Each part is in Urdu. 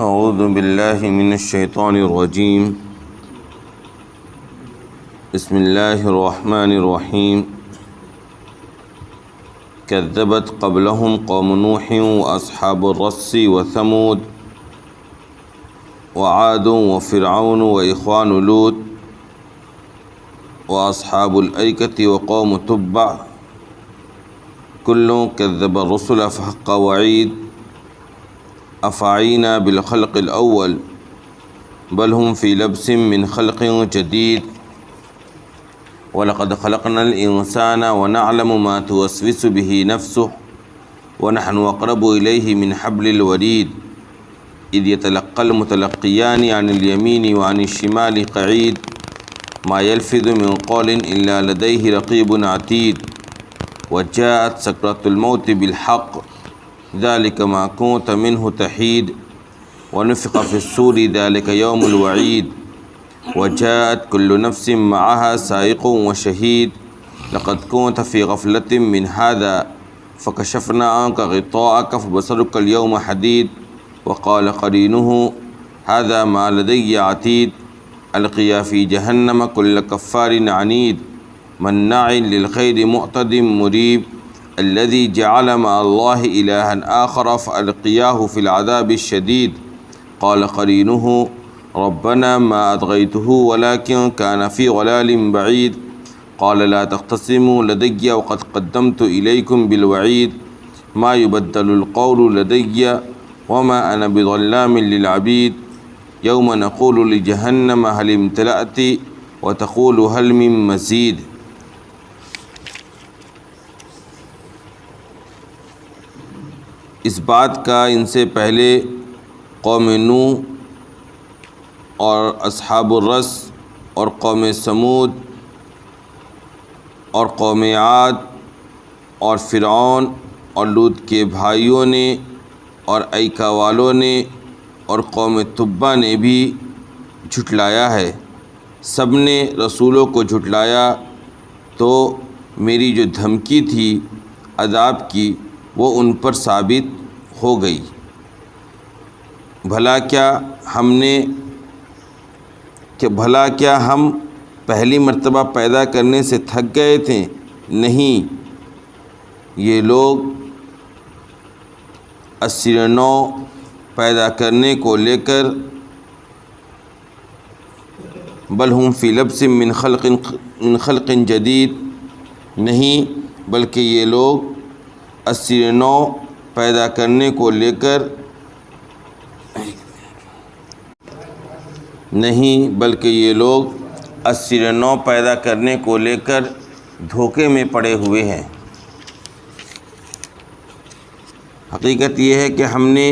اعوذ باللہ من الشیطان الرجیم بسم اللہ الرحمن الرحیم کذبت قبلہم قوم نوح واصحاب الرس وثمود وعاد وفرعون واخوان لوط واصحاب الایکۃ وقوم تبع کل کذب الرسل فحق وعید افعینا بالخلق الاول بل هم فی لبس من خلق جدید وَلَقَدْ خَلَقْنَا الْإِنسَانَ وَنَعْلَمُ مَا تُوَسْوِسُ بِهِ نَفْسُهُ وَنَحْنُ أَقْرَبُ إِلَيْهِ مِنْ حَبْلِ الْوَرِيدِ إِذْ يَتَلَقَّى الْمُتَلَقِّيَانِ عَنِ الْيَمِينِ وَعَنِ الشِّمَالِ قَعِيدٌ مَا يَلْفِظُ مِنْ قَوْلٍ إِلَّا لَدَيْهِ رَقِيبٌ عَتِيدٌ وَجَاءَتْ سَكْرَةُ الْمَوْتِ بِالْحَقِّ ذَلِكَ مَا كُنْتَ مِنْهُ تَحِيدُ وَنُفِخَ فِي الصُّورِ ذَلِكَ يَوْمُ الْوَعِيدِ وجاءت كل نفس معها سائق وشهيد لقد كنت في غفلة من هذا فكشفنا عنك غطاءك فبصرك اليوم حديد وقال قرينه هذا ما لدي عتيد ألقيا في جهنم كل كفار عنيد مناع للخير معتد مريب الذي جعل مع الله إلها آخر فألقياه في العذاب الشديد قال قرينه ربنا ما أطغيته ولكن كان في ضلال بعيد قال لا تختصموا لدي وقد قدمت إليكم بالوعيد ما يبدل القول لدي وما أنا بظلام للعبيد يوم نقول لجهنم هل امتلأت وتقول هل من مزيد. اس بات کا ان سے پہلے قوم نوح اور اصحاب الرس اور قوم سمود اور قوم عاد اور فرعون اور لوط کے بھائیوں نے اور ایکا والوں نے اور قوم تبع نے بھی جھٹلایا ہے. سب نے رسولوں کو جھٹلایا تو میری جو دھمکی تھی عذاب کی وہ ان پر ثابت ہو گئی. بھلا کیا ہم پہلی مرتبہ پیدا کرنے سے تھک گئے تھے؟ نہیں، یہ لوگ 89 پیدا کرنے کو لے کر بل ہم فی لبس من خلق جدید، نہیں بلکہ یہ لوگ 89 پیدا کرنے کو لے کر پیدا کرنے کو لے کر دھوکے میں پڑے ہوئے ہیں. حقیقت یہ ہے کہ ہم نے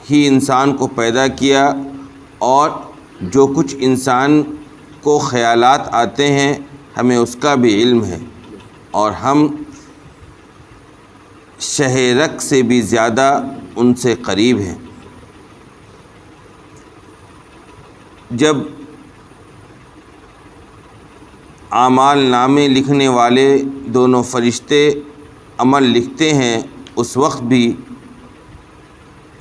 ہی انسان کو پیدا کیا اور جو کچھ انسان کو خیالات آتے ہیں ہمیں اس کا بھی علم ہے اور ہم شہ رگ سے بھی زیادہ ان سے قریب ہیں. جب اعمال نامے لکھنے والے دونوں فرشتے عمل لکھتے ہیں اس وقت بھی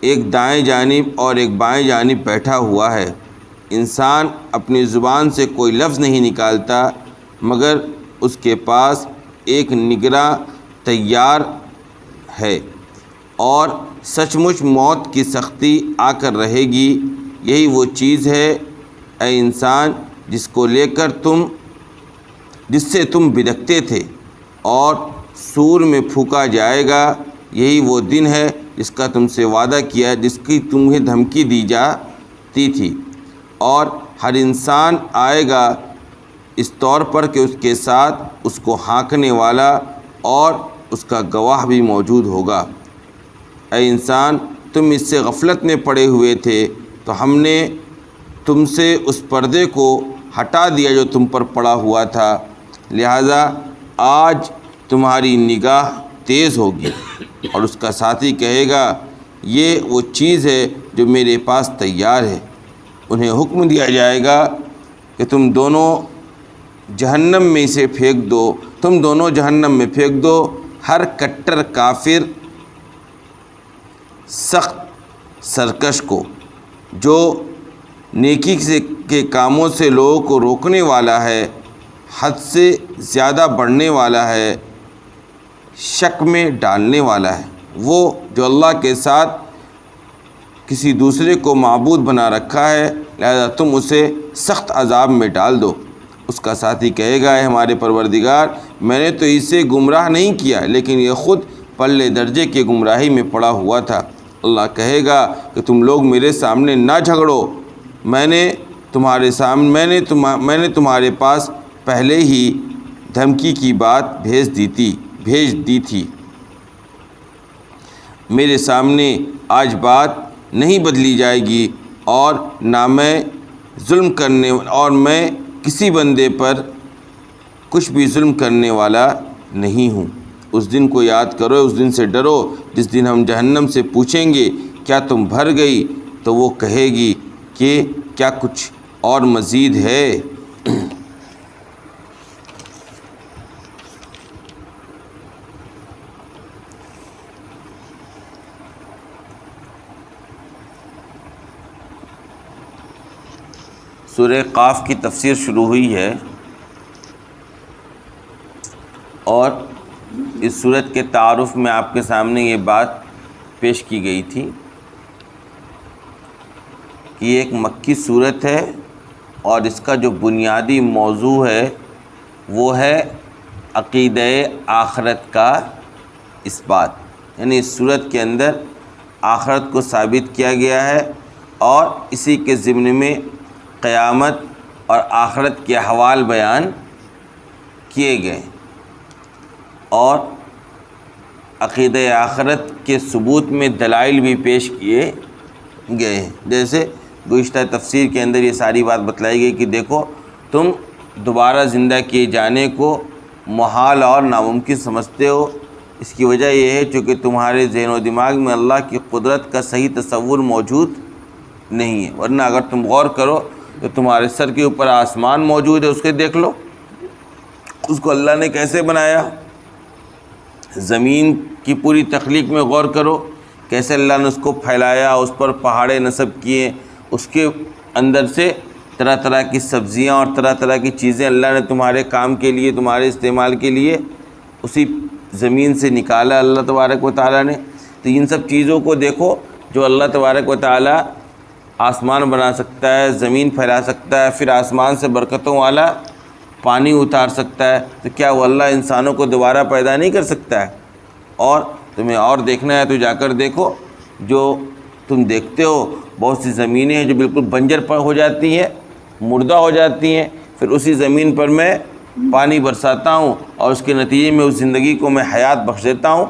ایک دائیں جانب اور ایک بائیں جانب بیٹھا ہوا ہے. انسان اپنی زبان سے کوئی لفظ نہیں نکالتا مگر اس کے پاس ایک نگراں تیار ہے اور سچ مچ موت کی سختی آ کر رہے گی. یہی وہ چیز ہے اے انسان جس سے تم بدکتے تھے اور سور میں پھونکا جائے گا. یہی وہ دن ہے جس کا تم سے وعدہ کیا، جس کی تمہیں دھمکی دی جاتی تھی. اور ہر انسان آئے گا اس طور پر کہ اس کے ساتھ اس کو ہانکنے والا اور اس کا گواہ بھی موجود ہوگا. اے انسان، تم اس سے غفلت میں پڑے ہوئے تھے تو ہم نے تم سے اس پردے کو ہٹا دیا جو تم پر پڑا ہوا تھا، لہذا آج تمہاری نگاہ تیز ہوگی. اور اس کا ساتھی کہے گا یہ وہ چیز ہے جو میرے پاس تیار ہے. انہیں حکم دیا جائے گا کہ تم دونوں جہنم میں اسے پھینک دو، تم دونوں جہنم میں پھینک دو. ہر کٹر کافر سخت سرکش کو جو نیکی کے کاموں سے لوگوں کو روکنے والا ہے، حد سے زیادہ بڑھنے والا ہے، شک میں ڈالنے والا ہے، وہ جو اللہ کے ساتھ کسی دوسرے کو معبود بنا رکھا ہے، لہذا تم اسے سخت عذاب میں ڈال دو۔ اس کا ساتھی کہے گا، اے ہمارے پروردگار، میں نے تو اسے گمراہ نہیں کیا، لیکن یہ خود پلے درجے کے گمراہی میں پڑا ہوا تھا۔ اللہ کہے گا کہ تم لوگ میرے سامنے نہ جھگڑو، میں نے تمہارے پاس پہلے ہی دھمکی کی بات بھیج دی تھی۔ میرے سامنے آج بات نہیں بدلی جائے گی، اور میں کسی بندے پر کچھ بھی ظلم کرنے والا نہیں ہوں۔ اس دن کو یاد کرو، اس دن سے ڈرو جس دن ہم جہنم سے پوچھیں گے کیا تم بھر گئی، تو وہ کہے گی کہ کیا کچھ اور مزید ہے۔ سورہ قاف کی تفسیر شروع ہوئی ہے، اور اس سورت کے تعارف میں آپ کے سامنے یہ بات پیش کی گئی تھی کہ یہ ایک مکی سورت ہے، اور اس کا جو بنیادی موضوع ہے وہ ہے عقیدہ آخرت کا اثبات، یعنی اس سورت کے اندر آخرت کو ثابت کیا گیا ہے، اور اسی کے ضمن میں قیامت اور آخرت کے احوال بیان کیے گئے، اور عقیدہ آخرت کے ثبوت میں دلائل بھی پیش کیے گئے ہیں۔ جیسے گزشتہ تفسیر کے اندر یہ ساری بات بتلائی گئی کہ دیکھو، تم دوبارہ زندہ کیے جانے کو محال اور ناممکن سمجھتے ہو، اس کی وجہ یہ ہے چونکہ تمہارے ذہن و دماغ میں اللہ کی قدرت کا صحیح تصور موجود نہیں ہے، ورنہ اگر تم غور کرو تو تمہارے سر کے اوپر آسمان موجود ہے، اس کے دیکھ لو، اس کو اللہ نے کیسے بنایا۔ زمین کی پوری تخلیق میں غور کرو، کیسے اللہ نے اس کو پھیلایا، اس پر پہاڑے نصب کیے، اس کے اندر سے طرح طرح کی سبزیاں اور طرح طرح کی چیزیں اللہ نے تمہارے کام کے لیے، تمہارے استعمال کے لیے اسی زمین سے نکالا اللہ تبارک و تعالیٰ نے۔ تو ان سب چیزوں کو دیکھو، جو اللہ تبارک و تعالیٰ آسمان بنا سکتا ہے، زمین پھیلا سکتا ہے، پھر آسمان سے برکتوں والا پانی اتار سکتا ہے، تو کیا وہ اللہ انسانوں کو دوبارہ پیدا نہیں کر سکتا ہے؟ اور تمہیں اور دیکھنا ہے تو جا کر دیکھو، جو تم دیکھتے ہو بہت سی زمینیں ہیں جو بالکل بنجر پر ہو جاتی ہیں، مردہ ہو جاتی ہیں، پھر اسی زمین پر میں پانی برساتا ہوں، اور اس کے نتیجے میں اس زندگی کو میں حیات بخش دیتا ہوں،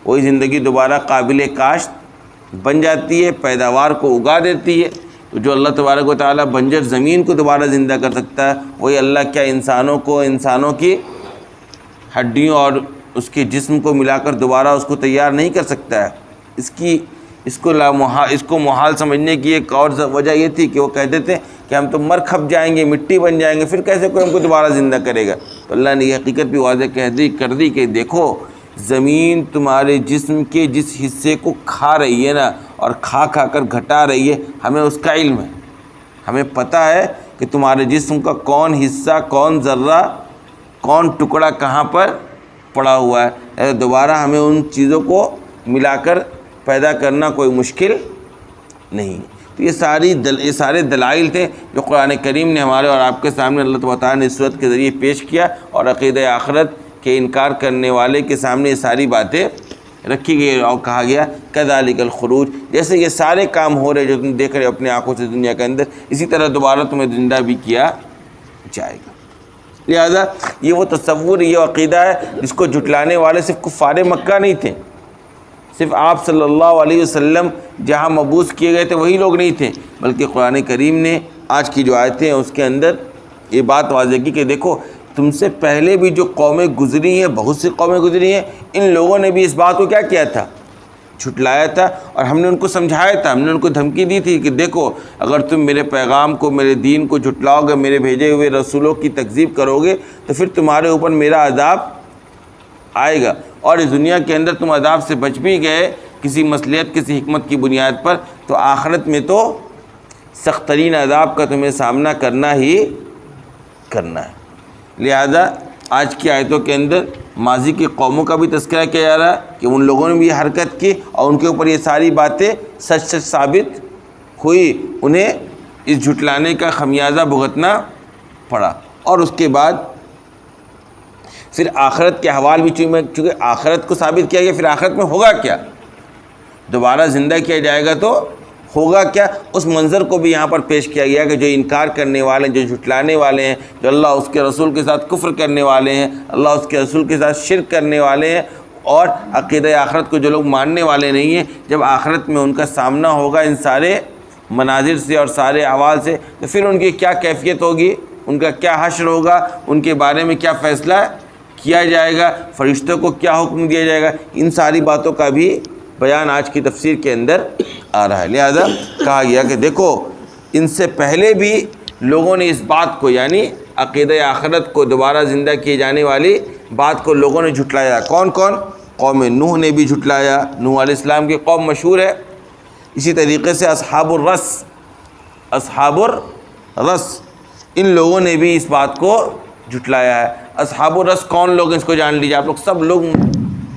وہی زندگی دوبارہ قابل کاشت بن جاتی ہے، پیداوار کو اگا دیتی ہے۔ تو جو اللہ تبارک و تعالیٰ بنجر زمین کو دوبارہ زندہ کر سکتا ہے، وہی اللہ کیا انسانوں کی ہڈیوں اور اس کے جسم کو ملا کر دوبارہ اس کو تیار نہیں کر سکتا ہے؟ اس کو محال سمجھنے کی ایک اور وجہ یہ تھی کہ وہ کہتے تھے کہ ہم تو مر کھپ جائیں گے، مٹی بن جائیں گے، پھر کیسے کوئی ہم کو دوبارہ زندہ کرے گا؟ تو اللہ نے یہ حقیقت بھی واضح کر دی کہ دیکھو، زمین تمہارے جسم کے جس حصے کو کھا رہی ہے نا، اور کھا کر گھٹا رہی ہے، ہمیں اس کا علم ہے، ہمیں پتہ ہے کہ تمہارے جسم کا کون حصہ، کون ذرہ، کون ٹکڑا کہاں پر پڑا ہوا ہے۔ دوبارہ ہمیں ان چیزوں کو ملا کر پیدا کرنا کوئی مشکل نہیں۔ تو یہ سارے دلائل تھے جو قرآن کریم نے ہمارے اور آپ کے سامنے اللہ تعالیٰ نے اس صورت کے ذریعے پیش کیا، اور عقیدہ آخرت کے انکار کرنے والے کے سامنے یہ ساری باتیں رکھی گئی، اور کہا گیا کذالک الخروج، جیسے یہ سارے کام ہو رہے جو تم دیکھ رہے ہو اپنے آنکھوں سے دنیا کے اندر، اسی طرح دوبارہ تمہیں زندہ بھی کیا جائے گا۔ لہذا یہ وہ تصور، یہ عقیدہ ہے جس کو جھٹلانے والے صرف کفار مکہ نہیں تھے، صرف آپ صلی اللہ علیہ وسلم جہاں مبعوث کیے گئے تھے وہی لوگ نہیں تھے، بلکہ قرآن کریم نے آج کی جو آیتیں ہیں اس کے اندر یہ بات واضح کی کہ دیکھو، تم سے پہلے بھی جو قومیں گزری ہیں، بہت سی قومیں گزری ہیں، ان لوگوں نے بھی اس بات کو کیا کیا تھا؟ جھٹلایا تھا، اور ہم نے ان کو سمجھایا تھا، ہم نے ان کو دھمکی دی تھی کہ دیکھو، اگر تم میرے پیغام کو، میرے دین کو جھٹلاؤ گے، میرے بھیجے ہوئے رسولوں کی تکذیب کرو گے، تو پھر تمہارے اوپر میرا عذاب آئے گا، اور اس دنیا کے اندر تم عذاب سے بچ بھی گئے کسی مصلحت، کسی حکمت کی بنیاد پر، تو آخرت میں تو سخت ترین عذاب کا تمہیں سامنا کرنا ہی کرنا ہے۔ لہذا آج کی آیتوں کے اندر ماضی کی قوموں کا بھی تذکرہ کیا جا رہا ہے کہ ان لوگوں نے بھی یہ حرکت کی اور ان کے اوپر یہ ساری باتیں سچ سچ ثابت ہوئی، انہیں اس جھٹلانے کا خمیازہ بھگتنا پڑا۔ اور اس کے بعد پھر آخرت کے حوال بھی، چونکہ آخرت کو ثابت کیا گیا، پھر آخرت میں ہوگا کیا، دوبارہ زندہ کیا جائے گا تو ہوگا کیا، اس منظر کو بھی یہاں پر پیش کیا گیا کہ جو انکار کرنے والے ہیں، جو جھٹلانے والے ہیں، جو اللہ اس کے رسول کے ساتھ کفر کرنے والے ہیں، اللہ اس کے رسول کے ساتھ شرک کرنے والے ہیں، اور عقیدہ آخرت کو جو لوگ ماننے والے نہیں ہیں، جب آخرت میں ان کا سامنا ہوگا ان سارے مناظر سے اور سارے احوال سے، تو پھر ان کی کیا کیفیت ہوگی، ان کا کیا حشر ہوگا، ان کے بارے میں کیا فیصلہ کیا جائے گا، فرشتوں کو کیا حکم دیا جائے گا، ان ساری باتوں کا بھی بیان آج کی تفسیر کے اندر آ رہا ہے۔ لہذا کہا گیا کہ دیکھو ان سے پہلے بھی لوگوں نے اس بات کو، یعنی عقیدہ آخرت کو، دوبارہ زندہ کیے جانے والی بات کو لوگوں نے جھٹلایا۔ کون کون؟ قوم نوح نے بھی جھٹلایا، نوح علیہ السلام کی قوم مشہور ہے۔ اسی طریقے سے اصحاب الرس ان لوگوں نے بھی اس بات کو جھٹلایا ہے۔ اصحاب الرس کون لوگ ہیں اس کو جان لیجیے آپ لوگ، سب لوگ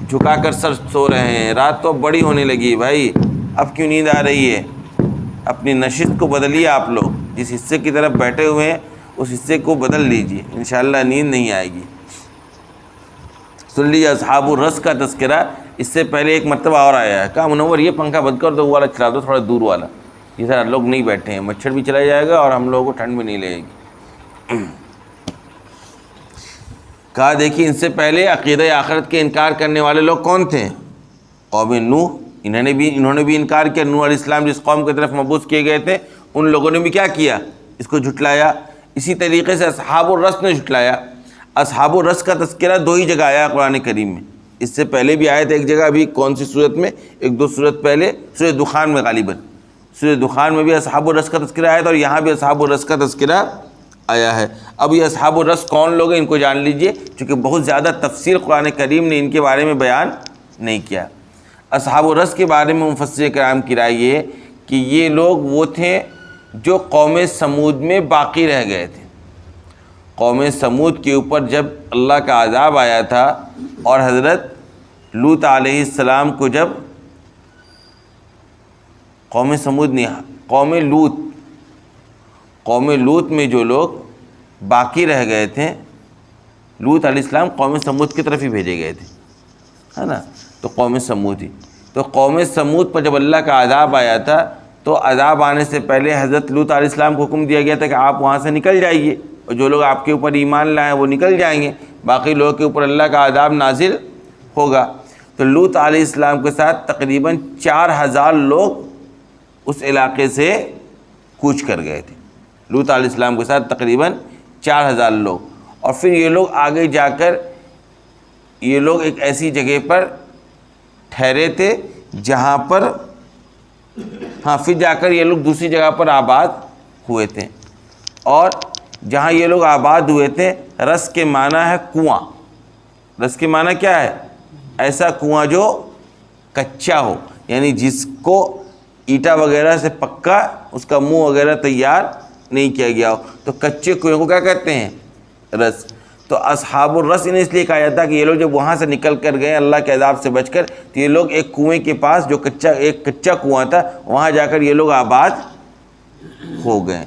جھکا کر سر سو رہے ہیں، رات تو بڑی ہونے لگی بھائی، اب کیوں نیند آ رہی ہے؟ اپنی نشست کو بدلیے، آپ لوگ جس حصے کی طرف بیٹھے ہوئے ہیں اس حصے کو بدل لیجیے، انشاءاللہ نیند نہیں آئے گی۔ سن لیجیے اصحاب الرس کا تذکرہ اس سے پہلے ایک مرتبہ اور آیا ہے، کہا منور یہ پنکھا بند کر دو، وہ والا چلا دو، تھوڑا دور والا، یہ سارا لوگ نہیں بیٹھے ہیں، مچھر بھی چلا جائے گا اور ہم لوگوں کو ٹھنڈ بھی نہیں لگے گی۔ کہا دیکھیے ان سے پہلے عقیدہ آخرت کے انکار کرنے والے لوگ کون تھے؟ قوم نوح، انہوں نے بھی انکار کیا۔ نوح علیہ السلام جس قوم کی طرف مبعوث کیے گئے تھے ان لوگوں نے بھی کیا کیا؟ اس کو جھٹلایا۔ اسی طریقے سے اصحاب الرس نے جھٹلایا۔ اصحاب الرس کا تذکرہ دو ہی جگہ آیا قرآن کریم میں، اس سے پہلے بھی آئے تھے ایک جگہ، ابھی کون سی صورت میں، ایک دو صورت پہلے سورہ دخان میں، غالباً سورہ دخان میں بھی اصحاب الرس کا تذکرہ آیا تھا، اور یہاں بھی اصحاب الرس کا تذکرہ آیا ہے۔ اب یہ اصحاب الرس کون لوگ ہیں ان کو جان لیجئے، چونکہ بہت زیادہ تفسیر قرآن کریم نے ان کے بارے میں بیان نہیں کیا۔ اصحاب الرس کے بارے میں مفسرین کرام کی رائے یہ ہے کہ یہ لوگ وہ تھے جو قوم سمود میں باقی رہ گئے تھے۔ قوم سمود کے اوپر جب اللہ کا عذاب آیا تھا اور حضرت لوط علیہ السلام کو جب قوم سمود نہیں، قوم لوط میں جو لوگ باقی رہ گئے تھے، لوط علیہ السلام قوم سمود کی طرف ہی بھیجے گئے تھے، ہے نا، تو قوم سمود ہی، تو قوم سمود پر جب اللہ کا عذاب آیا تھا تو عذاب آنے سے پہلے حضرت لوط علیہ السلام کو حکم دیا گیا تھا کہ آپ وہاں سے نکل جائیے، اور جو لوگ آپ کے اوپر ایمان لائیں وہ نکل جائیں گے، باقی لوگوں کے اوپر اللہ کا عذاب نازل ہوگا۔ تو لوط علیہ السلام کے ساتھ تقریباً 4000 لوگ اس علاقے سے کوچ کر گئے تھے، لوط علیہ السلام کے ساتھ تقریباً 4000 لوگ، اور پھر یہ لوگ آگے جا کر یہ لوگ ایک ایسی جگہ پر ٹھہرے تھے جہاں پر پھر جا کر یہ لوگ دوسری جگہ پر آباد ہوئے تھے، اور جہاں یہ لوگ آباد ہوئے تھے، رس کے معنی ہے کنواں۔ رس کے معنی کیا ہے؟ ایسا کنواں جو کچا ہو، یعنی جس کو اینٹا وغیرہ سے پکا اس کا منہ وغیرہ تیار نہیں کیا گیا ہو، تو کچے کنویں کو کیا کہتے ہیں؟ رس۔ تو اصحاب الرس انہیں اس لیے کہا جاتا ہے کہ یہ لوگ جب وہاں سے نکل کر گئے اللہ کے عذاب سے بچ کر، تو یہ لوگ ایک کنویں کے پاس جو ایک کچا کنواں تھا وہاں جا کر یہ لوگ آباد ہو گئے۔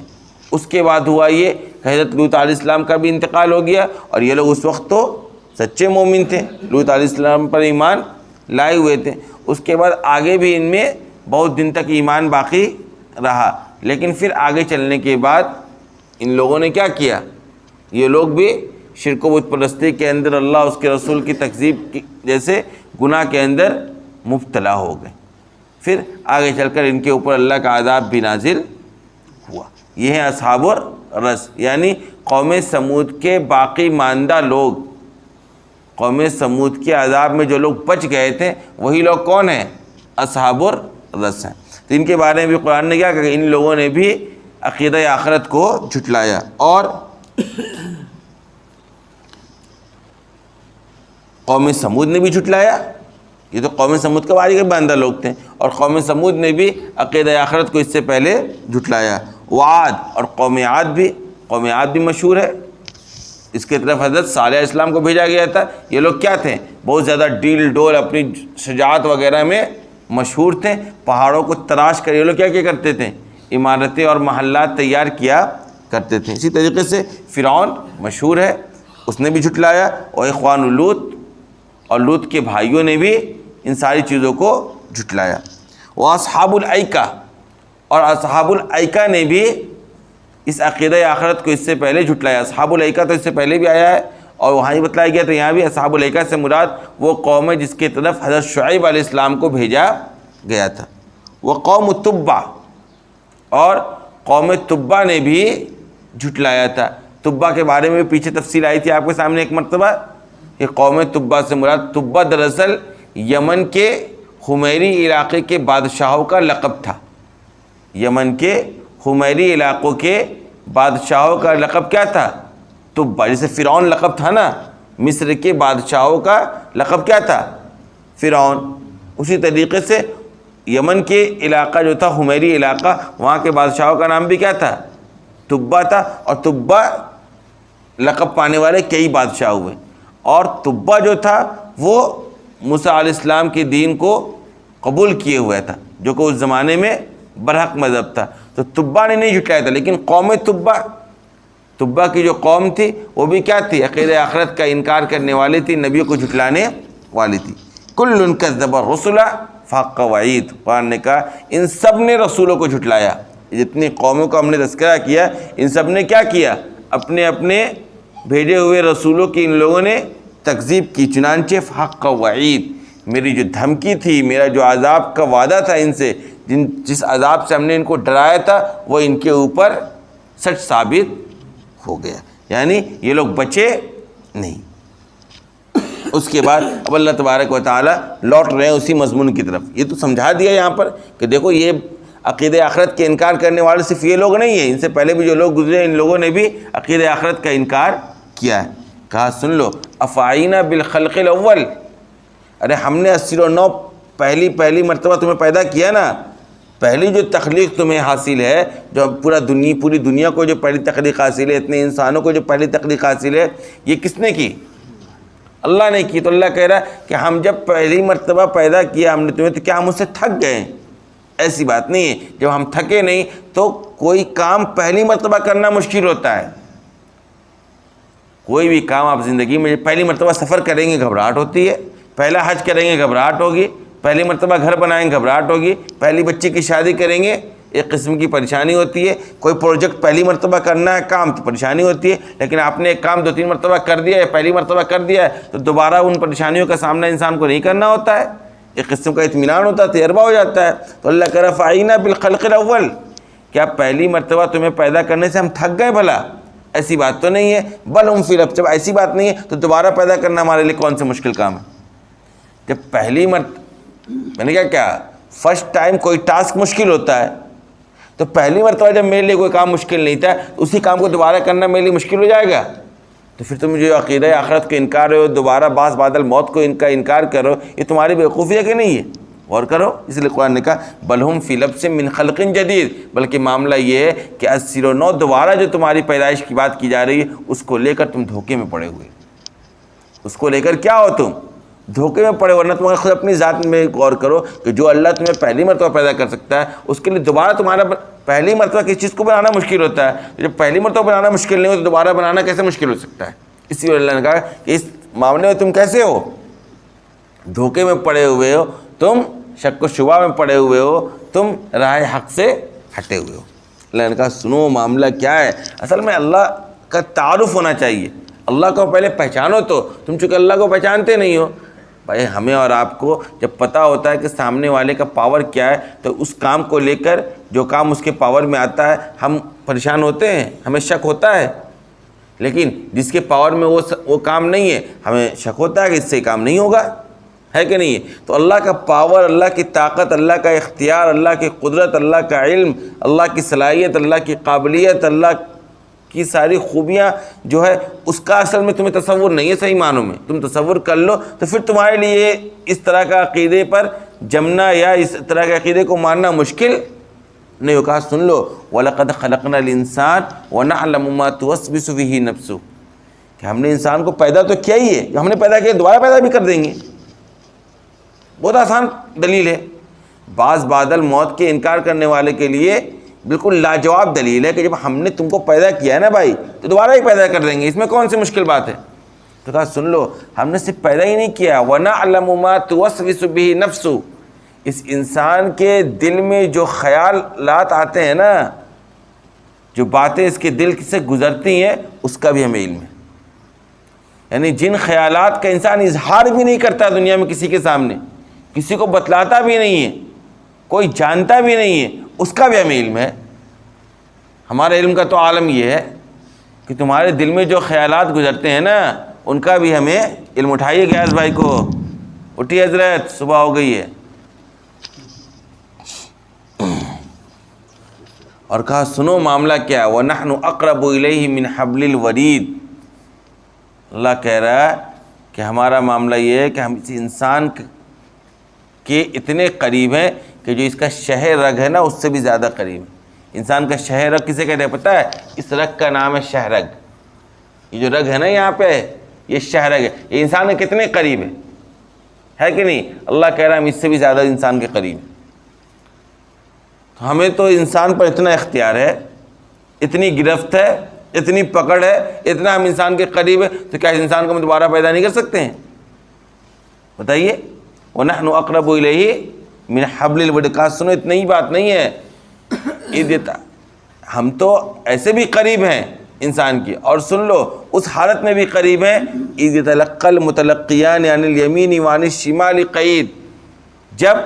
اس کے بعد ہوا یہ کہ حضرت لوط علیہ السلام کا بھی انتقال ہو گیا، اور یہ لوگ اس وقت تو سچے مومن تھے، لوط علیہ السلام پر ایمان لائے ہوئے تھے۔ اس کے بعد آگے بھی ان میں بہت دن تک ایمان باقی رہا، لیکن پھر آگے چلنے کے بعد ان لوگوں نے کیا کیا؟ یہ لوگ بھی شرک و بت پرستی کے اندر، اللہ اس کے رسول کی تکذیب جیسے گناہ کے اندر مبتلا ہو گئے، پھر آگے چل کر ان کے اوپر اللہ کا عذاب بھی نازل ہوا۔ یہ ہیں اصحاب الرس، یعنی قوم سمود کے باقی ماندہ لوگ، قوم سمود کے عذاب میں جو لوگ بچ گئے تھے وہی لوگ کون ہیں؟ اصحاب الرس ہیں۔ تو ان کے بارے میں بھی قرآن نے کیا کہا کہ ان لوگوں نے بھی عقیدہ آخرت کو جھٹلایا، اور قوم سمود نے بھی جھٹلایا۔ یہ تو قوم سمود کے بارے کے باندھا لوگ تھے، اور قوم سمود نے بھی عقیدہ آخرت کو اس سے پہلے جھٹلایا۔ وعاد، اور قوم عاد بھی مشہور ہے، اس کے طرف حضرت صالح علیہ السلام کو بھیجا گیا تھا۔ یہ لوگ کیا تھے؟ بہت زیادہ ڈیل ڈول، اپنی شجاعت وغیرہ میں مشہور تھے، پہاڑوں کو تراش کر یہ لوگ کیا کرتے تھے؟ عمارتیں اور محلات تیار کیا کرتے تھے۔ اسی طریقے سے فرعون مشہور ہے، اس نے بھی جھٹلایا، اور اخوان لوط اور لوط کے بھائیوں نے بھی ان ساری چیزوں کو جھٹلایا۔ وہ اصحاب الایکہ، اور اصحاب الایکہ نے بھی اس عقیدہ آخرت کو اس سے پہلے جھٹلایا۔ اصحاب الایکہ تو اس سے پہلے بھی آیا ہے اور وہاں ہی بتلایا گیا، تو یہاں بھی اصحاب الایکہ سے مراد وہ قوم ہے جس کی طرف حضرت شعیب علیہ السلام کو بھیجا گیا تھا۔ وہ قوم تبع، اور قوم تبع نے بھی جھٹلایا تھا۔ تبع کے بارے میں بھی پیچھے تفصیل آئی تھی آپ کے سامنے ایک مرتبہ، کہ قوم تبع سے مراد، تبع دراصل یمن کے حمیری علاقے کے بادشاہوں کا لقب تھا۔ یمن کے حمیری علاقوں کے بادشاہوں کا لقب کیا تھا؟ تبع۔ جیسے فرعون لقب تھا نا، مصر کے بادشاہوں کا لقب کیا تھا؟ فرعون۔ اسی طریقے سے یمن کے علاقہ جو تھا، حمیری علاقہ، وہاں کے بادشاہوں کا نام بھی کیا تھا؟ تبع تھا، اور تبع لقب پانے والے کئی بادشاہ ہوئے۔ اور تبع جو تھا وہ موسیٰ علیہ السلام کے دین کو قبول کیے ہوئے تھا، جو کہ اس زمانے میں برحق مذہب تھا۔ تو تبع نے نہیں جھٹلایا تھا، لیکن قوم تبع کی جو قوم تھی وہ بھی کیا تھی؟ عقیدہ آخرت کا انکار کرنے والی تھی، نبیوں کو جھٹلانے والی تھی۔ کل کذب الرسل فحق وعید، قرآن نے کہا ان سب نے رسولوں کو جھٹلایا۔ جتنی قوموں کا ہم نے تذکرہ کیا، ان سب نے کیا کیا؟ اپنے اپنے بھیجے ہوئے رسولوں کی ان لوگوں نے تکذیب کی۔ چنانچہ فحق وعید، میری جو دھمکی تھی، میرا جو عذاب کا وعدہ تھا ان سے، جس عذاب سے ہم نے ان کو ڈرایا تھا، وہ ان کے اوپر سچ ثابت ہو گیا، یعنی یہ لوگ بچے نہیں۔ اس کے بعد اب اللہ تبارک و تعالیٰ لوٹ رہے ہیں اسی مضمون کی طرف۔ یہ تو سمجھا دیا یہاں پر کہ دیکھو یہ عقیدہ آخرت کے انکار کرنے والے صرف یہ لوگ نہیں ہیں، ان سے پہلے بھی جو لوگ گزرے ان لوگوں نے بھی عقیدہ آخرت کا انکار کیا ہے۔ کہا سن لو، افعینا بالخلق الاول، ارے ہم نے 89 پہلی مرتبہ تمہیں پیدا کیا نا، پہلی جو تخلیق تمہیں حاصل ہے، جو پوری دنیا کو جو پہلی تخلیق حاصل ہے، اتنے انسانوں کو جو پہلی تخلیق حاصل ہے، یہ کس نے کی؟ اللہ نے کی۔ تو اللہ کہہ رہا ہے کہ ہم جب پہلی مرتبہ پیدا کیا ہم نے تمہیں، تو کیا ہم اس سے تھک گئے؟ ایسی بات نہیں ہے، جب ہم تھکے نہیں تو کوئی کام پہلی مرتبہ کرنا مشکل ہوتا ہے۔ کوئی بھی کام آپ زندگی میں پہلی مرتبہ سفر کریں گے گھبراہٹ ہوتی ہے، پہلا حج کریں گے گھبراہٹ ہوگی، پہلی مرتبہ گھر بنائیں گے گھبراہٹ ہوگی، پہلی بچی کی شادی کریں گے ایک قسم کی پریشانی ہوتی ہے، کوئی پروجیکٹ پہلی مرتبہ کرنا ہے کام تو پریشانی ہوتی ہے، لیکن آپ نے ایک کام 2-3 مرتبہ کر دیا ہے، پہلی مرتبہ کر دیا ہے تو دوبارہ ان پریشانیوں کا سامنا انسان کو نہیں کرنا ہوتا ہے، ایک قسم کا اطمینان ہوتا ہے، تجربہ ہو جاتا ہے۔ تو اللہ کہہ رہا فعینا بالخلق الاول، کیا پہلی مرتبہ تمہیں پیدا کرنے سے ہم تھک گئے بھلا؟ ایسی بات تو نہیں ہے، بل ہم فی لفظ، جب ایسی بات نہیں ہے تو دوبارہ پیدا کرنا ہمارے لیے کون سے مشکل کام ہے؟ جب پہلی میں نے کیا فرسٹ ٹائم کوئی ٹاسک مشکل ہوتا ہے، تو پہلی مرتبہ جب میرے لیے کوئی کام مشکل نہیں تھا، اسی کام کو دوبارہ کرنا میرے لیے مشکل ہو جائے گا؟ تو پھر تم جو عقیدہ آخرت کا انکار ہو، دوبارہ باس بادل موت کو ان کا انکار کرو، یہ تمہاری بیوقوفی ہے کہ نہیں ہے؟ غور کرو۔ اس لیے قرآن نے کہا بل ہم فی لبس من خلق جدید، بلکہ معاملہ یہ ہے کہ 89 دوبارہ جو تمہاری پیدائش کی بات کی جا رہی ہے، اس کو لے کر تم دھوکے میں پڑے ہوئے۔ اس کو لے کر کیا ہو؟ تم دھوکے میں پڑے، ورنہ تمہیں خود اپنی ذات میں غور کرو کہ جو اللہ تمہیں پہلی مرتبہ پیدا کر سکتا ہے، اس کے لیے دوبارہ تمہارا پہلی مرتبہ کسی چیز کو بنانا مشکل ہوتا ہے، جب پہلی مرتبہ بنانا مشکل نہیں ہو تو دوبارہ بنانا کیسے مشکل ہو سکتا ہے؟ اسی لیے اللہ نے کہا کہ اس معاملے میں تم کیسے ہو؟ دھوکے میں پڑے ہوئے ہو، تم شک و شبہ میں پڑے ہوئے ہو، تم راہ حق سے ہٹے ہوئے ہو۔ اللہ نے کہا سنو معاملہ کیا ہے، اصل میں اللہ کا تعارف ہونا چاہیے، اللہ کو پہلے پہچانو۔ تو تم چونکہ اللہ کو پہچانتے نہیں ہو، بھائی ہمیں اور آپ کو جب پتہ ہوتا ہے کہ سامنے والے کا پاور کیا ہے، تو اس کام کو لے کر جو کام اس کے پاور میں آتا ہے ہم پریشان ہوتے ہیں، ہمیں شک ہوتا ہے، لیکن جس کے پاور میں وہ کام نہیں ہے ہمیں شک ہوتا ہے کہ اس سے کام نہیں ہوگا، ہے کہ نہیں؟ تو اللہ کا پاور، اللہ کی طاقت، اللہ کا اختیار، اللہ کی قدرت، اللہ کا علم، اللہ کی صلاحیت، اللہ کی قابلیت، اللہ کی ساری خوبیاں جو ہے اس کا اصل میں تمہیں تصور نہیں ہے صحیح معنوں میں۔ تم تصور کر لو تو پھر تمہارے لیے اس طرح کا عقیدے پر جمنا یا اس طرح کے عقیدے کو ماننا مشکل نہیں وہ کہا سن لو وَلَقَدْ خَلَقْنَا الْإِنسَانَ وَنَعْلَمُ مَا تُوَسْوِسُ بِهِ نَفْسُهُ، کہ ہم نے انسان کو پیدا تو کیا ہی ہے، جو ہم نے پیدا کیا دوبارہ پیدا بھی کر دیں گے. بہت آسان دلیل ہے. بعض بادل موت کے انکار کرنے والے کے لیے بالکل لاجواب دلیل ہے کہ جب ہم نے تم کو پیدا کیا ہے نا بھائی تو دوبارہ ہی پیدا کر دیں گے، اس میں کون سی مشکل بات ہے. تو کہا سن لو ہم نے صرف پیدا ہی نہیں کیا، وَنَعْلَمُ مَا تُوَسْوِسُ بِهِ نَفْسُهُ، اس انسان کے دل میں جو خیالات آتے ہیں نا، جو باتیں اس کے دل سے گزرتی ہیں، اس کا بھی ہمیں علم ہے. یعنی جن خیالات کا انسان اظہار بھی نہیں کرتا دنیا میں کسی کے سامنے، کسی کو بتلاتا بھی نہیں ہے، کوئی جانتا بھی نہیں ہے، اس کا بھی ہمیں علم ہے. ہمارے علم کا تو عالم یہ ہے کہ تمہارے دل میں جو خیالات گزرتے ہیں نا ان کا بھی ہمیں علم. اٹھائیے گیاس بھائی کو، اٹھیے حضرت، صبح ہو گئی ہے. اور کہا سنو معاملہ کیا ہے، وَنَحْنُ أَقْرَبُ إِلَيْهِ مِنْ حَبْلِ الْوَرِيدِ. اللہ کہہ رہا ہے کہ ہمارا معاملہ یہ ہے کہ ہم اس انسان کے اتنے قریب ہیں کہ جو اس کا شہ رگ ہے نا اس سے بھی زیادہ قریب ہے. انسان کا شہ رگ کسے کہتے ہیں پتہ ہے؟ اس رگ کا نام ہے شہ رگ. یہ جو رگ ہے نا یہاں پہ یہ شہ رگ ہے. یہ انسان کے کتنے قریب ہے کہ نہیں؟ اللہ کہہ رہا ہے ہم اس سے بھی زیادہ انسان کے قریب ہیں. ہمیں تو انسان پر اتنا اختیار ہے، اتنی گرفت ہے، اتنی پکڑ ہے، اتنا ہم انسان کے قریب ہے، تو کیا اس انسان کو ہم دوبارہ پیدا نہیں کر سکتے ہیں؟ بتائیے. وَنَحْنُ أَقْرَبُ إِلَيْهِ مِنْ حَبْلِ الْوَرِيدِ. کہا سنو اتنا ہی بات نہیں ہے، ہم تو ایسے بھی قریب ہیں انسان کی، اور سن لو اس حالت میں بھی قریب ہیں اِذْ يَتَلَقَّى الْمُتَلَقِّيَانِ عَنِ الْيَمِينِ وَعَنِ الشِّمَالِ قَعِيدٌ. جب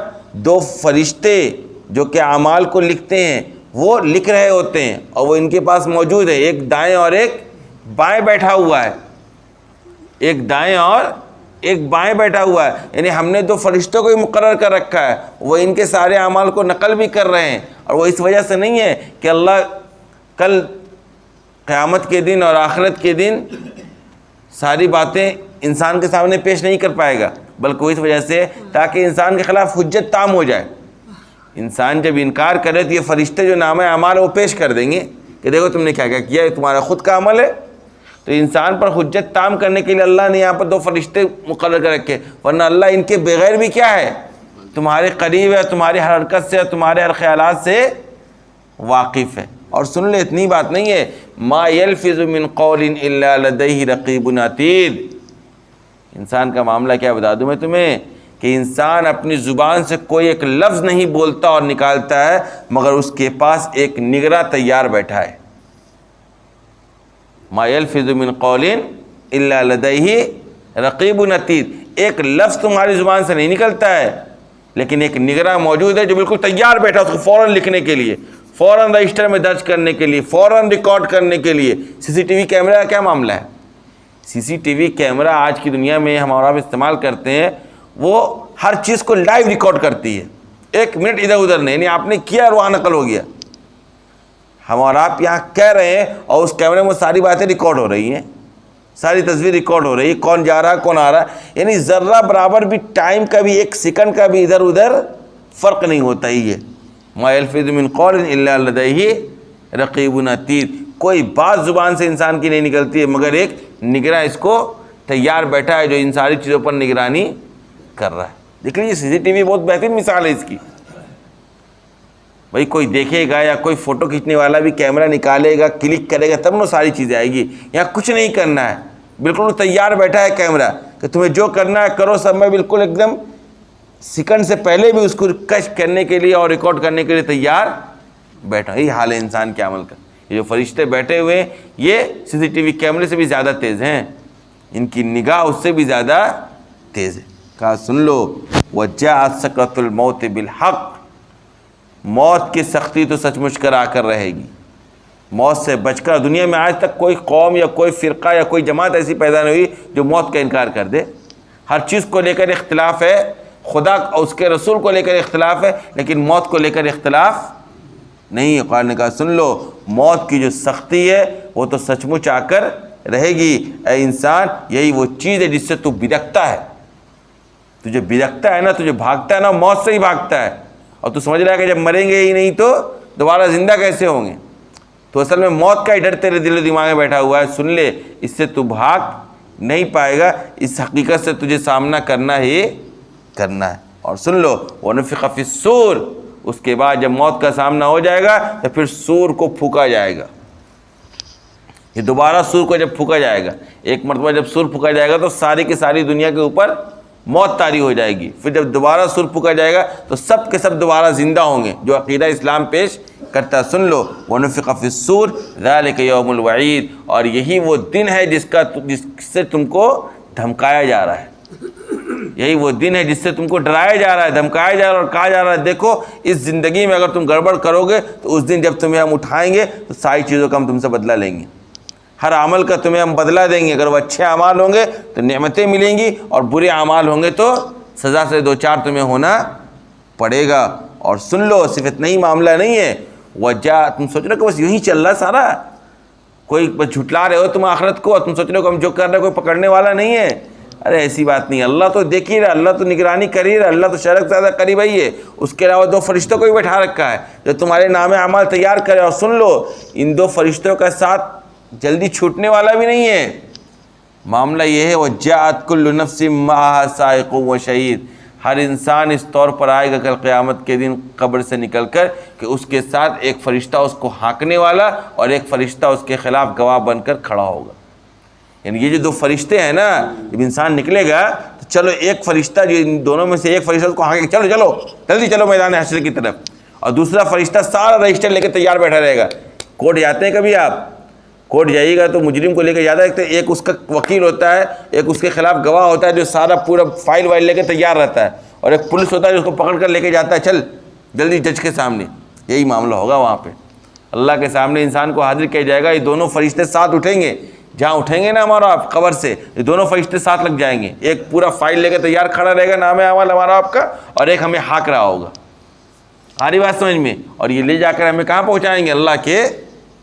دو فرشتے جو کہ اعمال کو لکھتے ہیں وہ لکھ رہے ہوتے ہیں اور وہ ان کے پاس موجود ہے، ایک دائیں اور ایک بائیں بیٹھا ہوا ہے، ایک دائیں اور ایک بائیں بیٹھا ہوا ہے. یعنی ہم نے دو فرشتوں کو ہی مقرر کر رکھا ہے، وہ ان کے سارے اعمال کو نقل بھی کر رہے ہیں. اور وہ اس وجہ سے نہیں ہے کہ اللہ کل قیامت کے دن اور آخرت کے دن ساری باتیں انسان کے سامنے پیش نہیں کر پائے گا، بلکہ وہ اس وجہ سے تاکہ انسان کے خلاف حجت تام ہو جائے. انسان جب انکار کرے تو یہ فرشتے جو نامہ اعمال وہ پیش کر دیں گے کہ دیکھو تم نے کیا کیا کیا، یہ تمہارا خود کا عمل ہے. تو انسان پر حجت تام کرنے کے لیے اللہ نے یہاں پر دو فرشتے مقرر کر رکھے، ورنہ اللہ ان کے بغیر بھی کیا ہے، تمہارے قریب ہے، تمہاری ہر حرکت سے، تمہارے ہر خیالات سے واقف ہے. اور سن لے اتنی بات نہیں ہے، ما یلفظ من قول الا لدیہ رقیب عتید. انسان کا معاملہ کیا بتا دوں میں تمہیں کہ انسان اپنی زبان سے کوئی ایک لفظ نہیں بولتا اور نکالتا ہے مگر اس کے پاس ایک نگراں تیار بیٹھا ہے. ما یلفظ من قول الا لدیہ رقیب عتید. ایک لفظ تمہاری زبان سے نہیں نکلتا ہے لیکن ایک نگراں موجود ہے جو بالکل تیار بیٹھا ہے اس کو فوراً لکھنے کے لیے، فوراً رجسٹر میں درج کرنے کے لیے، فوراً ریکارڈ کرنے کے لیے. سی سی ٹی وی کیمرہ کا کیا معاملہ ہے؟ سی سی ٹی وی کیمرہ آج کی دنیا میں ہم اور آپ استعمال کرتے ہیں، وہ ہر چیز کو لائیو ریکارڈ کرتی ہے، ایک منٹ ادھر ادھر نہیں. یعنی آپ نے کیا اور وہاں نقل ہو گیا. ہم اور آپ یہاں کہہ رہے ہیں اور اس کیمرے میں ساری باتیں ریکارڈ ہو رہی ہیں، ساری تصویر ریکارڈ ہو رہی ہے، کون جا رہا ہے کون آ رہا ہے. یعنی ذرہ برابر بھی ٹائم کا بھی، ایک سیکنڈ کا بھی ادھر ادھر فرق نہیں ہوتا ہی ہے. ما یلفظ من قول الا لدیہ رقیب عتید. کوئی بات زبان سے انسان کی نہیں نکلتی ہے مگر ایک نگراں اس کو تیار بیٹھا ہے جو ان ساری چیزوں پر نگرانی کر رہا ہے. دیکھ لیجیے سی سی ٹی وی بہت بہترین مثال ہے اس کی. بھائی کوئی دیکھے گا یا کوئی فوٹو کھینچنے والا بھی کیمرہ نکالے گا، کلک کرے گا تب نہ ساری چیزیں آئے گی. یہاں کچھ نہیں کرنا ہے، بالکل تیار بیٹھا ہے کیمرہ کہ تمہیں جو کرنا ہے کرو. سب میں بالکل ایک دم سیکنڈ سے پہلے بھی اس کو کشف کرنے کے لیے اور ریکارڈ کرنے کے لیے تیار بیٹھا. یہی حال ہے انسان کے عمل کا. یہ جو فرشتے بیٹھے ہوئے ہیں یہ سی سی ٹی وی کیمرے سے بھی زیادہ تیز ہیں، ان کی نگاہ اس سے بھی زیادہ تیز ہے. کہا سن لو وجاءت سکرۃ الموت بالحق. موت کی سختی تو سچ مچ کر آ کر رہے گی. موت سے بچ کر دنیا میں آج تک کوئی قوم یا کوئی فرقہ یا کوئی جماعت ایسی پیدا نہیں ہوئی جو موت کا انکار کر دے. ہر چیز کو لے کر اختلاف ہے، خدا اور اس کے رسول کو لے کر اختلاف ہے، لیکن موت کو لے کر اختلاف نہیں ہے. قرآن نے کہا سن لو موت کی جو سختی ہے وہ تو سچ مچ آ کر رہے گی. اے انسان یہی وہ چیز ہے جس سے تو بدکتا ہے. تجھے بدکتا ہے نا، تجھے بھاگتا ہے نا، موت سے ہی بھاگتا ہے. اور تو سمجھ رہا ہے کہ جب مریں گے ہی نہیں تو دوبارہ زندہ کیسے ہوں گے؟ تو اصل میں موت کا ہی ڈر تیرے دل و دماغ میں بیٹھا ہوا ہے. سن لے، اس سے تو بھاگ نہیں پائے گا، اس حقیقت سے تجھے سامنا کرنا ہی کرنا ہے. اور سن لو وَنُفِخَ فِي الصُّورِ، اس کے بعد جب موت کا سامنا ہو جائے گا تو پھر سور کو پھونکا جائے گا. یہ دوبارہ سور کو جب پھونکا جائے گا، ایک مرتبہ جب سور پھونکا جائے گا تو ساری کی ساری دنیا کے اوپر موت طاری ہو جائے گی. پھر جب دوبارہ سور پھونکا جائے گا تو سب کے سب دوبارہ زندہ ہوں گے جو عقیدہ اسلام پیش کرتا ہے. سن لو وَنُفِخَ فِي الصُّورِ ذَلِكَ يَوْمُ الْوَعِيدِ، اور یہی وہ دن ہے جس سے تم کو دھمکایا جا رہا ہے. یہی وہ دن ہے جس سے تم کو ڈرایا جا رہا ہے، دھمکایا جا رہا ہے اور کہا جا رہا ہے دیکھو اس زندگی میں اگر تم گڑبڑ کرو گے تو اس دن جب تمہیں ہم اٹھائیں گے تو ساری چیزوں کا ہم تم سے بدلہ لیں گے. ہر عمل کا تمہیں ہم بدلہ دیں گے. اگر وہ اچھے اعمال ہوں گے تو نعمتیں ملیں گی، اور برے اعمال ہوں گے تو سزا سے دو چار تمہیں ہونا پڑے گا. اور سن لو صرف اتنا ہی معاملہ نہیں ہے، وجہ تم سوچ رہے ہو کہ بس یہی چل رہا سارا، کوئی بس جھٹلا رہے ہو تم آخرت کو، اور تم سوچ رہے ہو کہ ہم جو کر رہے ہیں کوئی پکڑنے والا نہیں ہے. ارے ایسی بات نہیں، اللہ تو دیکھ ہی رہا، اللہ تو نگرانی کر ہی رہا، اللہ تو شرک زیادہ قریب ہی ہے. اس کے علاوہ 2 فرشتوں کو بھی بیٹھا رکھا ہے جو تمہارے نام اعمال تیار کرے. اور سن لو ان 2 فرشتوں کا ساتھ جلدی چھوٹنے والا بھی نہیں ہے. معاملہ یہ ہے وَجَاءَتْ كُلُّ نَفْسٍ مَعَهَا سَائِقٌ وَشَهِيدٌ، ہر انسان اس طور پر آئے گا کل قیامت کے دن قبر سے نکل کر کہ اس کے ساتھ ایک فرشتہ اس کو ہانکنے والا اور ایک فرشتہ اس کے خلاف گواہ بن کر کھڑا ہوگا. یعنی یہ جو 2 فرشتے ہیں نا، جب انسان نکلے گا تو چلو ایک فرشتہ جو ان دونوں میں سے ایک فرشتہ اس کو ہانکے چلو چلو جلدی چلو میدان حشر کی طرف، اور دوسرا فرشتہ سارا رجسٹر لے کے تیار بیٹھا رہے گا. کورٹ جاتے ہیں کبھی آپ، کورٹ جائیے گا تو مجرم کو لے کے جاتا ہے، ایک اس کا وکیل ہوتا ہے، ایک اس کے خلاف گواہ ہوتا ہے جو سارا پورا فائل وائل لے کے تیار رہتا ہے، اور ایک پولیس ہوتا ہے جو اس کو پکڑ کر لے کے جاتا ہے چل جلدی جج کے سامنے. یہی معاملہ ہوگا وہاں پہ، اللہ کے سامنے انسان کو حاضر کیا جائے گا. یہ دونوں فرشتے ساتھ اٹھیں گے، جہاں اٹھیں گے نا ہمارا آپ قبر سے، یہ دونوں فرشتے ساتھ لگ جائیں گے. ایک پورا فائل لے کے تیار کھڑا رہے گا نام اعمال ہمارا آپ کا، اور ایک ہمیں ہانک رہا ہوگا. آ رہی بات سمجھ میں؟ اور یہ لے جا کر ہمیں کہاں پہنچائیں گے؟ اللہ کے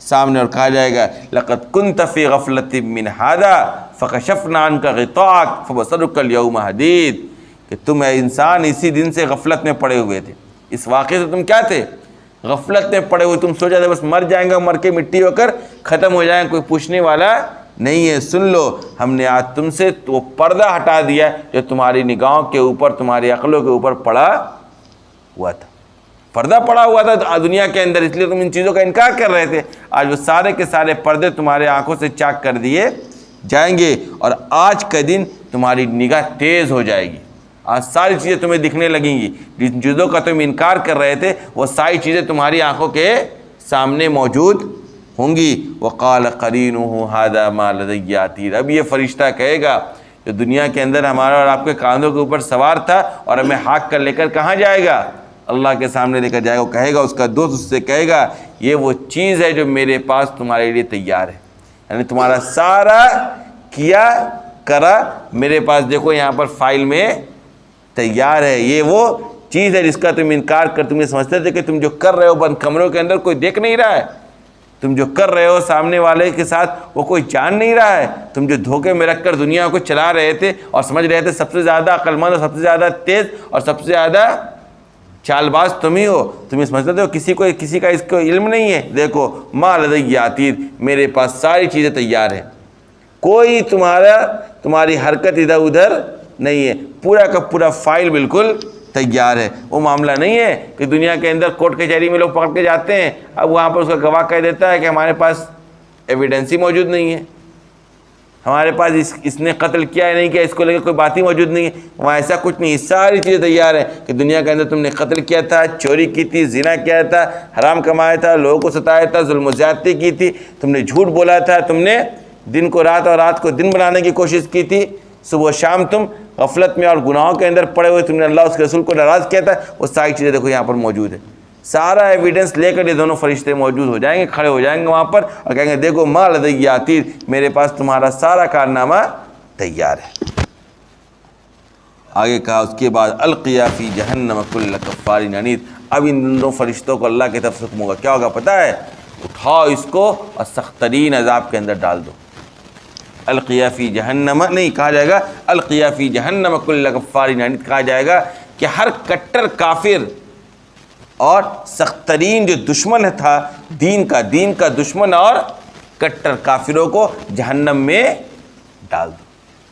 سامنے. اور کہا جائے گا لَقَدْ كُنْتَ فِي غَفْلَةٍ مِّنْ هَذَا فَكَشَفْنَا عَنْكَ غِطَاءَكَ فَبَصَرُكَ الْيَوْمَ حَدِيدٌ، کہ تم اے انسان اسی دن سے غفلت میں پڑے ہوئے تھے. اس واقعے سے تم کیا تھے؟ غفلت میں پڑے ہوئے. تم سوچا تھا بس مر جائیں گے، مر کے مٹی ہو کر ختم ہو جائیں، کوئی پوچھنے والا نہیں ہے. سن لو ہم نے آج تم سے وہ پردہ ہٹا دیا جو تمہاری نگاہوں کے اوپر، تمہاری عقلوں کے اوپر پڑا ہوا تھا. پردہ پڑا ہوا تھا دنیا کے اندر، اس لیے تم ان چیزوں کا انکار کر رہے تھے. آج وہ سارے کے سارے پردے تمہارے آنکھوں سے چاک کر دیے جائیں گے، اور آج کا دن تمہاری نگاہ تیز ہو جائے گی. آج ساری چیزیں تمہیں دکھنے لگیں گی. جن چیزوں کا تم انکار کر رہے تھے وہ ساری چیزیں تمہاری آنکھوں کے سامنے موجود ہوں گی. وَقَالَ قَرِينُهُ هَذَا مَا لَدَيَّ عَتِيدٌ، اب یہ فرشتہ کہے گا جو دنیا کے اندر ہمارا اور آپ کے کاندھوں کے اوپر سوار تھا اور ہمیں ہانک کر لے کر کہاں جائے گا؟ اللہ کے سامنے لے کر جائے گا. وہ کہے گا، اس کا دوست اس سے کہے گا یہ وہ چیز ہے جو میرے پاس تمہارے لیے تیار ہے. یعنی تمہارا سارا کیا کرا میرے پاس دیکھو یہاں پر فائل میں تیار ہے. یہ وہ چیز ہے جس کا تم انکار کر، تم یہ سمجھتے تھے کہ تم جو کر رہے ہو بند کمروں کے اندر کوئی دیکھ نہیں رہا ہے، تم جو کر رہے ہو سامنے والے کے ساتھ وہ کوئی جان نہیں رہا ہے. تم جو دھوکے میں رکھ کر دنیا کو چلا رہے تھے اور سمجھ رہے تھے سب سے زیادہ عقل مند اور سب سے زیادہ تیز اور سب سے زیادہ چال باز تم ہی ہو. تم یہ سمجھتے ہو کسی کا اس کو علم نہیں ہے. دیکھو ما لدیّ عتید، میرے پاس ساری چیزیں تیار ہیں، کوئی تمہاری حرکت ادھر ادھر نہیں ہے، پورا کا پورا فائل بالکل تیار ہے. وہ معاملہ نہیں ہے کہ دنیا کے اندر کورٹ کچہری میں لوگ پکڑ کے جاتے ہیں، اب وہاں پر اس کا گواہ کہہ دیتا ہے کہ ہمارے پاس ایویڈنس ہی موجود نہیں ہے، ہمارے پاس اس نے قتل کیا ہے نہیں کیا اس کو لے کے کوئی بات ہی موجود نہیں ہے. وہاں ایسا کچھ نہیں، ساری چیزیں تیار ہیں کہ دنیا کے اندر تم نے قتل کیا تھا، چوری کی تھی، زنا کیا تھا، حرام کمایا تھا، لوگوں کو ستایا تھا، ظلم و زیادتی کی تھی، تم نے جھوٹ بولا تھا، تم نے دن کو رات اور رات کو دن بنانے کی کوشش کی تھی، صبح و شام تم غفلت میں اور گناہوں کے اندر پڑے ہوئے، تم نے اللہ اس کے رسول کو ناراض کیا تھا. وہ ساری چیزیں دیکھو یہاں پر موجود ہے. سارا ایویڈنس لے کر یہ دونوں فرشتے موجود ہو جائیں گے، کھڑے ہو جائیں گے وہاں پر اور کہیں گے دیکھو ما لدیّ عتید، میرے پاس تمہارا سارا کارنامہ تیار ہے. آگے کہا اس کے بعد القیا فی جہنم کل کفار عنید. اب ان دونوں فرشتوں کو اللہ کی طرف سے حکم ہوگا، کیا ہوگا پتہ ہے؟ اٹھاؤ اس کو اور سخت ترین عذاب کے اندر ڈال دو. القیا فی جہنم نہیں کہا جائے گا، القیا فی جہنم کل کفار عنید کہا جائے گا کہ ہر کٹر کافر اور سخت ترین جو دشمن تھا دین کا دشمن اور کٹر کافروں کو جہنم میں ڈال دو۔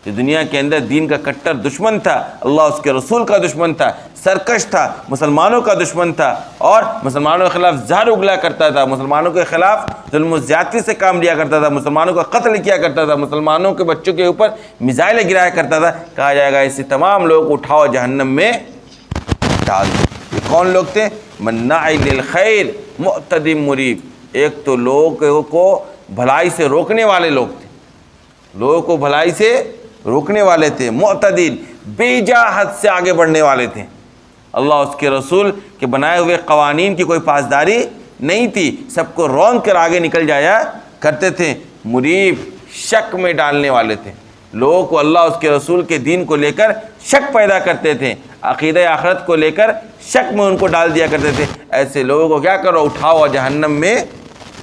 جو دنیا کے اندر دین کا کٹر دشمن تھا، اللہ اس کے رسول کا دشمن تھا، سرکش تھا، مسلمانوں کا دشمن تھا، اور مسلمانوں کے خلاف زہر اگلا کرتا تھا، مسلمانوں کے خلاف ظلم و زیادتی سے کام لیا کرتا تھا، مسلمانوں کا قتل کیا کرتا تھا، مسلمانوں کے بچوں کے اوپر میزائل گرایا کرتا تھا، کہا جائے گا ایسے تمام لوگ اٹھاؤ جہنم میں ڈال دو۔ یہ کون لوگ تھے؟ مناع للخیر معتد مریب۔ ایک تو لوگوں کو بھلائی سے روکنے والے لوگ تھے، لوگوں کو بھلائی سے روکنے والے تھے، معتدل بے جا حد سے آگے بڑھنے والے تھے۔ اللہ اس کے رسول کے بنائے ہوئے قوانین کی کوئی پاسداری نہیں تھی، سب کو رونق کر آگے نکل جایا کرتے تھے۔ مریب شک میں ڈالنے والے تھے، لوگوں کو اللہ اس کے رسول کے دین کو لے کر شک پیدا کرتے تھے، عقیدہ آخرت کو لے کر شک میں ان کو ڈال دیا کرتے تھے۔ ایسے لوگوں کو کیا کرو؟ اٹھاؤ اور جہنم میں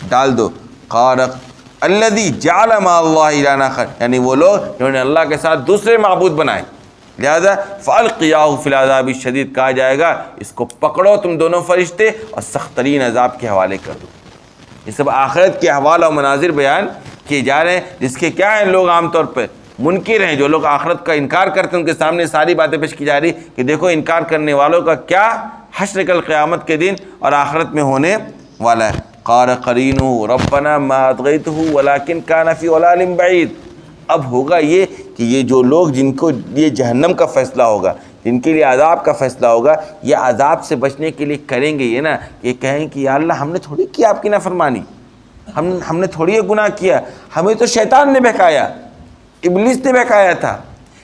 ڈال دو۔ قارق الذی جعل مع اللہ الہا آخر، یعنی وہ لوگ جنہوں نے اللہ کے ساتھ دوسرے معبود بنائے، لہذا فالقیاہ فی العذاب الشدید، کہا جائے گا اس کو پکڑو تم دونوں فرشتے اور سخت ترین عذاب کے حوالے کر دو۔ یہ سب آخرت کے احوال اور مناظر بیان کیے جا رہے ہیں، جس کے کیا ہیں لوگ عام طور پہ منکر ہیں، جو لوگ آخرت کا انکار کرتے ہیں ان کے سامنے ساری باتیں پیش کی جا رہی کہ دیکھو انکار کرنے والوں کا کیا حشر کل قیامت کے دن اور آخرت میں ہونے والا ہے۔ قال قرینہ ربنا ما اطغیتہ ولکن کان فی ضلال بعید۔ اب ہوگا یہ کہ یہ جو لوگ جن کو یہ جہنم کا فیصلہ ہوگا، جن کے لیے عذاب کا فیصلہ ہوگا، یہ عذاب سے بچنے کے لیے کریں گے یہ نا، یہ کہیں کہ یا اللہ ہم نے تھوڑی کیا آپ کی نافرمانی، ہم نے تھوڑی یہ گناہ کیا، ہمیں تو شیطان نے بہکایا، ابلیس نے بہکایا تھا،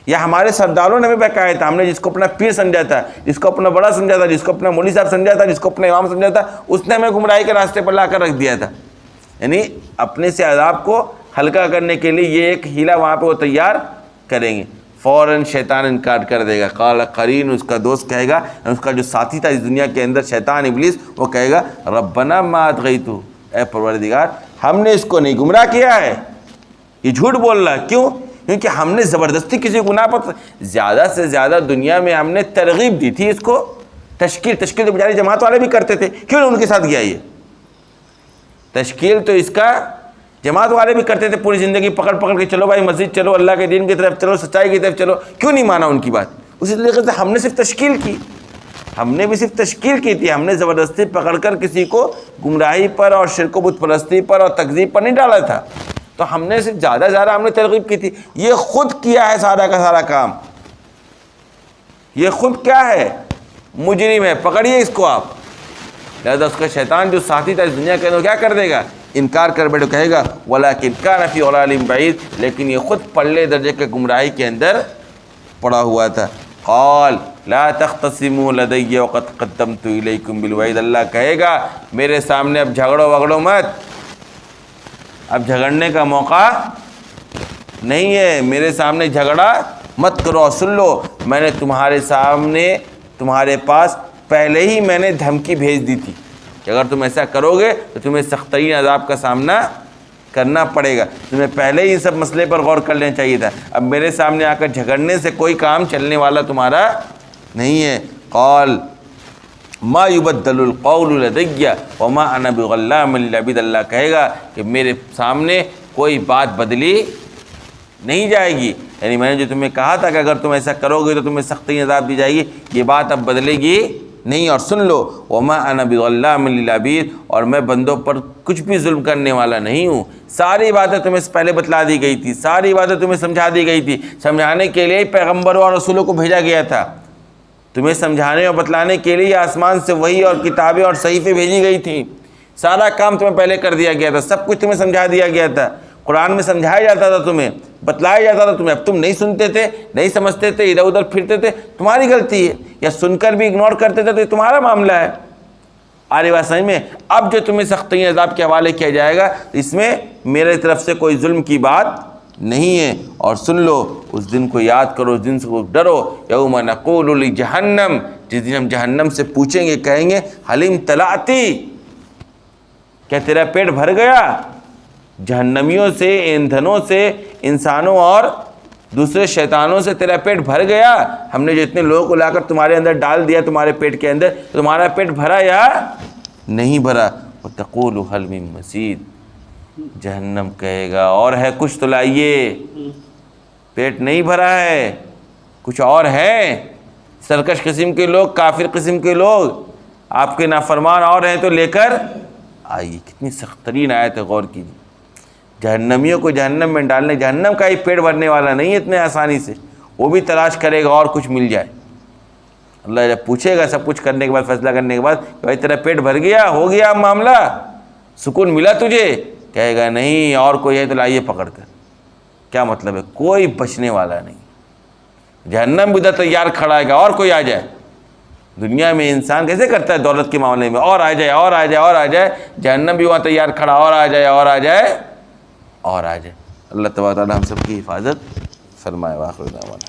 یا ہمارے سرداروں نے ہمیں بہکایا تھا، ہم نے جس کو اپنا پیر سمجھا تھا، جس کو اپنا بڑا سمجھا تھا، جس کو اپنا مولوی صاحب سمجھا تھا، جس کو اپنا امام سمجھا تھا، اس نے ہمیں گمراہی کے راستے پر لا کر رکھ دیا تھا۔ یعنی اپنے سے عذاب کو ہلکا کرنے کے لیے یہ ایک ہیلا وہاں پہ وہ تیار کریں گے، فوراً شیطان انکار کر دے گا۔ قال قرین، اس کا دوست کہے گا، اس کا جو ساتھی تھا اس دنیا کے اندر شیطان ابلیس، وہ کہے گا ربنا ما اطغیتہ، اے پروردگار ہم نے اس کو نہیں گمراہ کیا ہے، یہ جھوٹ بول رہا ہے۔ کیوں؟ کیونکہ ہم نے زبردستی کسی گناہ پر زیادہ سے زیادہ دنیا میں ہم نے ترغیب دی تھی اس کو، تشکیل تو بیچارے جماعت والے بھی کرتے تھے، کیوں ان کے ساتھ گیا؟ یہ تشکیل تو اس کا جماعت والے بھی کرتے تھے، پوری زندگی پکڑ کے چلو بھائی مسجد چلو، اللہ کے دین کی طرف چلو، سچائی کی طرف چلو، کیوں نہیں مانا ان کی بات؟ اسی طریقے سے ہم نے صرف تشکیل کی، ہم نے بھی صرف تشکیل کی تھی، ہم نے زبردستی پکڑ کر کسی کو گمراہی پر اور شرک و بت پرستی پر اور تکذیب پر نہیں ڈالا تھا، تو ہم نے صرف زیادہ ہم نے ترغیب کی تھی۔ یہ خود کیا ہے سارا کا سارا کام، یہ خود کیا ہے؟ مجرم ہے، پکڑیے اس کو آپ۔ لہذا اس کا شیطان جو ساتھی تھا اس دنیا کے اندر کیا کر دے گا؟ انکار کر بیٹھو، کہے گا وَلَٰكِنْ كَانَ فِي ضَلَالٍ بَعِيدٍ، لیکن یہ خود پلے درجے کے گمراہی کے اندر پڑا ہوا تھا۔ قال لا تختصموا لدي وقد قدمت اليكم بالوعید، اللہ کہے گا میرے سامنے اب جھگڑو مت، اب جھگڑنے کا موقع نہیں ہے، میرے سامنے جھگڑا مت کرو۔ سن لو، میں نے تمہارے سامنے تمہارے پاس پہلے ہی میں نے دھمکی بھیج دی تھی کہ اگر تم ایسا کرو گے تو تمہیں سخت ترین عذاب کا سامنا کرنا پڑے گا، تمہیں پہلے ہی سب مسئلے پر غور کر لینا چاہیے تھا۔ اب میرے سامنے آ کر جھگڑنے سے کوئی کام چلنے والا تمہارا نہیں ہے۔ قال ما يبدل القول لدي وما انا بظلام للعبید، اللہ کہے گا کہ میرے سامنے کوئی بات بدلی نہیں جائے گی، یعنی میں نے جو تمہیں کہا تھا کہ اگر تم ایسا کرو گے تو تمہیں سختی عذاب دی جائے گی، یہ بات اب بدلے گی نہیں۔ اور سن لو وما انا بظلام للعبید، اور میں بندوں پر کچھ بھی ظلم کرنے والا نہیں ہوں۔ ساری باتیں تمہیں پہلے بتلا دی گئی تھی، ساری باتیں تمہیں سمجھا دی گئی تھی، سمجھانے کے لیے پیغمبروں اور رسولوں کو بھیجا گیا تھا، تمہیں سمجھانے اور بتلانے کے لیے آسمان سے وحی اور کتابیں اور صحیفے بھیجی گئی تھیں، سارا کام تمہیں پہلے کر دیا گیا تھا، سب کچھ تمہیں سمجھا دیا گیا تھا، قرآن میں سمجھایا جاتا تھا، تمہیں بتلایا جاتا تھا تمہیں، اب تم نہیں سنتے تھے، نہیں سمجھتے تھے، ادھر ادھر پھرتے تھے، تمہاری غلطی ہے، یا سن کر بھی اگنور کرتے تھے تو یہ تمہارا معاملہ ہے۔ آ رہی بات سمجھ میں؟ اب جو تمہیں سختی عذاب کے حوالے کیا جائے گا اس میں میرے طرف سے کوئی ظلم کی بات نہیں ہے۔ اور سن لو اس دن کو یاد کرو، اس دن سے ڈرو، یوم نقول لجہنم، جس دن ہم جہنم سے پوچھیں گے، کہیں گے حل امتلأتی، کیا تیرا پیٹ بھر گیا؟ جہنمیوں سے، ایندھنوں سے، انسانوں اور دوسرے شیطانوں سے تیرا پیٹ بھر گیا؟ ہم نے جو اتنے لوگوں کو لا کر تمہارے اندر ڈال دیا تمہارے پیٹ کے اندر، تمہارا پیٹ بھرا یا نہیں بھرا؟ وَتَقُولُ هَلْ مِن مَزِيدٍ، جہنم کہے گا اور ہے کچھ تو لائیے، پیٹ نہیں بھرا ہے، کچھ اور ہے۔ سرکش قسم کے لوگ، کافر قسم کے لوگ، آپ کے نافرمان اور ہیں تو لے کر آئیے۔ کتنی سخت ترین آیت ہے، غور کیجیے۔ جہنمیوں کو جہنم میں ڈالنے، جہنم کا ہی پیٹ بھرنے والا نہیں ہے اتنے آسانی سے، وہ بھی تلاش کرے گا اور کچھ مل جائے۔ اللہ جب پوچھے گا سب کچھ کرنے کے بعد، فیصلہ کرنے کے بعد کہ بھائی تیرا پیٹ بھر گیا، ہو گیا اب معاملہ، سکون ملا تجھے؟ کہے گا نہیں، اور کوئی ہے تو لائیے پکڑ کر۔ کیا مطلب ہے؟ کوئی بچنے والا نہیں، جہنم بھی ادھر تیار کھڑا ہے گا اور کوئی آ جائے۔ دنیا میں انسان کیسے کرتا ہے دولت کے معاملے میں، اور آ جائے اور آ جائے اور آ جائے، جہنم بھی وہاں تیار کھڑا، اور آ جائے اور آ جائے اور آ جائے۔ اللہ تبارک و تعالی ہم سب کی حفاظت فرمائے۔ وآخر دعوانا